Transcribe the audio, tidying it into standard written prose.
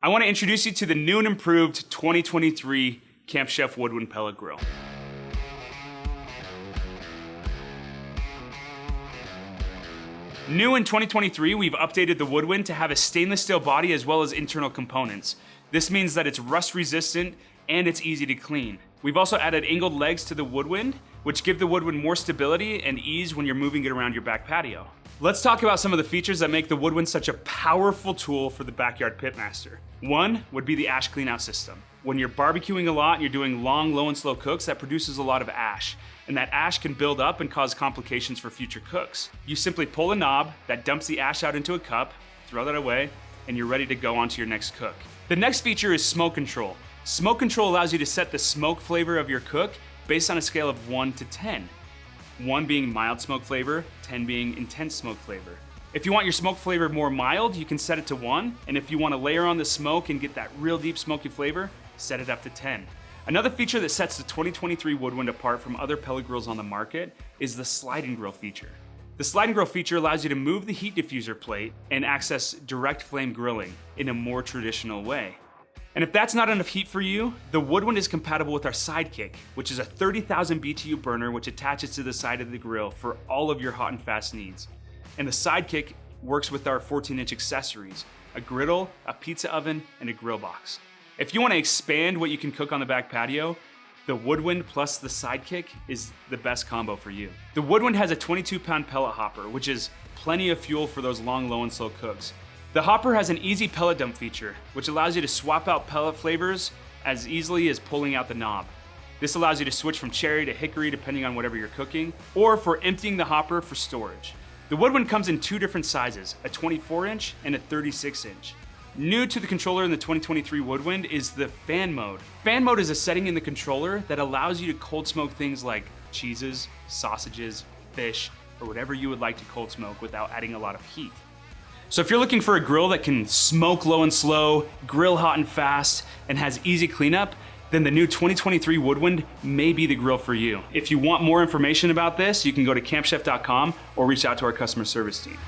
I want to introduce you to the new and improved 2023 campchef Woodwind pellet grill. New in 2023, we've updated the Woodwind to have a stainless steel body as well as internal components. This means that it's rust resistant and it's easy to clean. We've also added angled legs to the Woodwind, which give the Woodwind more stability and ease when you're moving it around your back patio. Let's talk about some of the features that make the Woodwind such a powerful tool for the backyard pitmaster. One would be the ash cleanout system. When you're barbecuing a lot and you're doing long, low and slow cooks, that produces a lot of ash. And that ash can build up and cause complications for future cooks. You simply pull a knob that dumps the ash out into a cup, throw that away, and you're ready to go on to your next cook. The next feature is smoke control. Smoke control allows you to set the smoke flavor of your cook based on a scale of 1 to 10. 1 being mild smoke flavor, 10 being intense smoke flavor. If you want your smoke flavor more mild, you can set it to 1, and if you want to layer on the smoke and get that real deep smoky flavor, set it up to 10. Another feature that sets the 2023 Woodwind apart from other pellet grills on the market is the sliding grill feature. The sliding grill feature allows you to move the heat diffuser plate and access direct flame grilling in a more traditional way. And if that's not enough heat for you, the Woodwind is compatible with our Sidekick, which is a 30,000 BTU burner which attaches to the side of the grill for all of your hot and fast needs. And the Sidekick works with our 14-inch accessories, a griddle, a pizza oven, and a grill box. If you want to expand what you can cook on the back patio, the Woodwind plus the Sidekick is the best combo for you. The Woodwind has a 22-pound pellet hopper, which is plenty of fuel for those long, low, and slow cooks. The hopper has an easy pellet dump feature, which allows you to swap out pellet flavors as easily as pulling out the knob. This allows you to switch from cherry to hickory depending on whatever you're cooking, or for emptying the hopper for storage. The Woodwind comes in 2 different sizes, a 24-inch and a 36-inch. New to the controller in the 2023 Woodwind is the fan mode. Fan mode is a setting in the controller that allows you to cold smoke things like cheeses, sausages, fish, or whatever you would like to cold smoke without adding a lot of heat. So if you're looking for a grill that can smoke low and slow, grill hot and fast, and has easy cleanup, then the new 2023 Woodwind may be the grill for you. If you want more information about this, you can go to campchef.com or reach out to our customer service team.